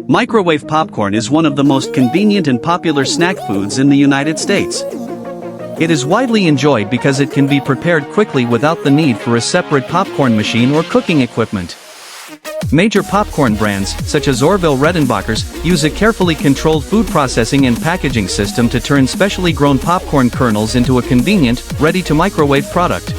Microwave popcorn is one of the most convenient and popular snack foods in the United States. It is widely enjoyed because it can be prepared quickly without the need for a separate popcorn machine or cooking equipment. Major popcorn brands, such as Orville Redenbacher's, use a carefully controlled food processing and packaging system to turn specially grown popcorn kernels into a convenient, ready-to-microwave product.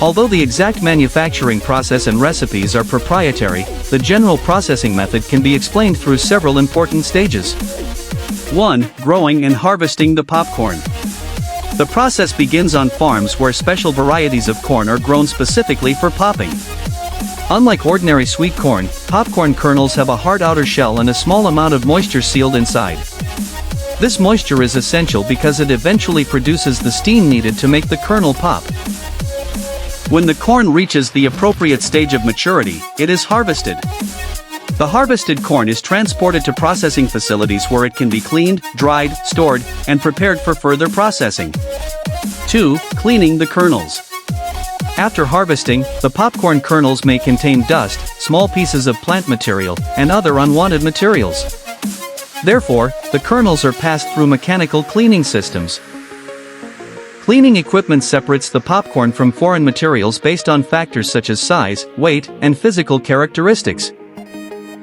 Although the exact manufacturing process and recipes are proprietary, the general processing method can be explained through several important stages. 1. Growing and harvesting the popcorn. The process begins on farms where special varieties of corn are grown specifically for popping. Unlike ordinary sweet corn, popcorn kernels have a hard outer shell and a small amount of moisture sealed inside. This moisture is essential because it eventually produces the steam needed to make the kernel pop. When the corn reaches the appropriate stage of maturity, it is harvested. The harvested corn is transported to processing facilities where it can be cleaned, dried, stored, and prepared for further processing. 2. Cleaning the kernels. After harvesting, the popcorn kernels may contain dust, small pieces of plant material, and other unwanted materials. Therefore, the kernels are passed through mechanical cleaning systems. Cleaning equipment separates the popcorn from foreign materials based on factors such as size, weight, and physical characteristics.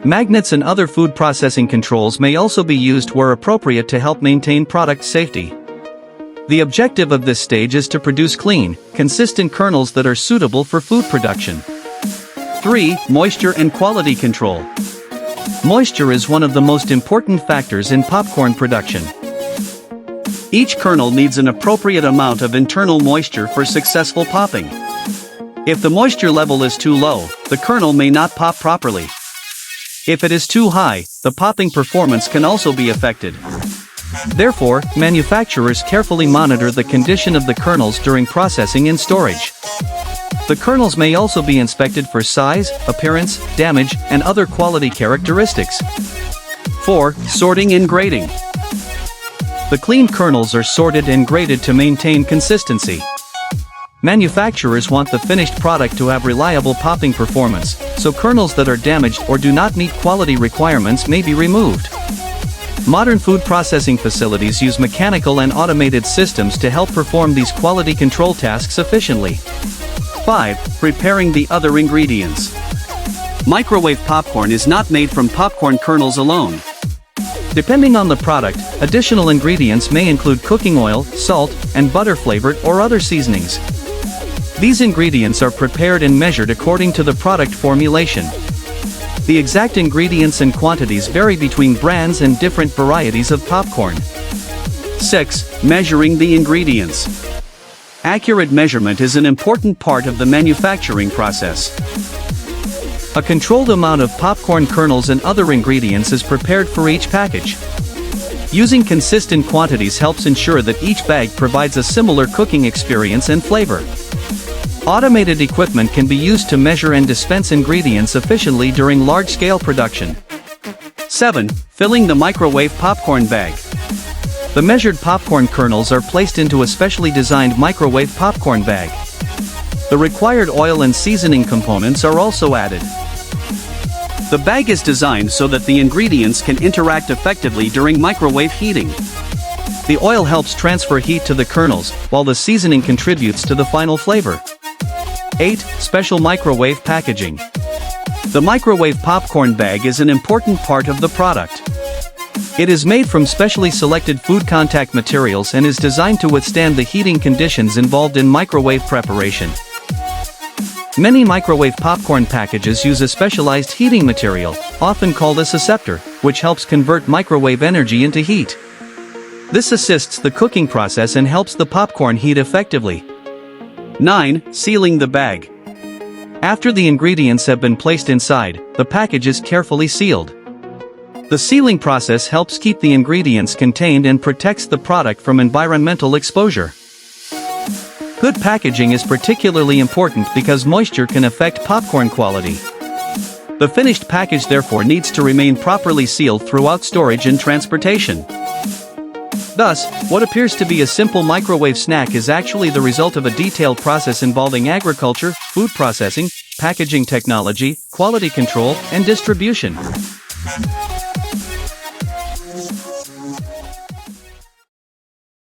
Magnets and other food processing controls may also be used where appropriate to help maintain product safety. The objective of this stage is to produce clean, consistent kernels that are suitable for food production. 3. Moisture and quality control. Moisture is one of the most important factors in popcorn production. Each kernel needs an appropriate amount of internal moisture for successful popping. If the moisture level is too low, the kernel may not pop properly. If it is too high, the popping performance can also be affected. Therefore, manufacturers carefully monitor the condition of the kernels during processing and storage. The kernels may also be inspected for size, appearance, damage, and other quality characteristics. 4. Sorting and grading. The clean kernels are sorted and graded to maintain consistency. Manufacturers want the finished product to have reliable popping performance, so kernels that are damaged or do not meet quality requirements may be removed. Modern food processing facilities use mechanical and automated systems to help perform these quality control tasks efficiently. 5. Preparing the other ingredients. Microwave popcorn is not made from popcorn kernels alone. Depending on the product, additional ingredients may include cooking oil, salt, and butter flavored or other seasonings. These ingredients are prepared and measured according to the product formulation. The exact ingredients and quantities vary between brands and different varieties of popcorn. 6. Measuring the ingredients. Accurate measurement is an important part of the manufacturing process. A controlled amount of popcorn kernels and other ingredients is prepared for each package. Using consistent quantities helps ensure that each bag provides a similar cooking experience and flavor. Automated equipment can be used to measure and dispense ingredients efficiently during large-scale production. 7. Filling the microwave popcorn bag. The measured popcorn kernels are placed into a specially designed microwave popcorn bag. The required oil and seasoning components are also added. The bag is designed so that the ingredients can interact effectively during microwave heating. The oil helps transfer heat to the kernels, while the seasoning contributes to the final flavor. 8. Special microwave packaging. The microwave popcorn bag is an important part of the product. It is made from specially selected food contact materials and is designed to withstand the heating conditions involved in microwave preparation. Many microwave popcorn packages use a specialized heating material, often called a susceptor, which helps convert microwave energy into heat. This assists the cooking process and helps the popcorn heat effectively. 9. Sealing the bag. After the ingredients have been placed inside, the package is carefully sealed. The sealing process helps keep the ingredients contained and protects the product from environmental exposure. Good packaging is particularly important because moisture can affect popcorn quality. The finished package therefore needs to remain properly sealed throughout storage and transportation. Thus, what appears to be a simple microwave snack is actually the result of a detailed process involving agriculture, food processing, packaging technology, quality control, and distribution.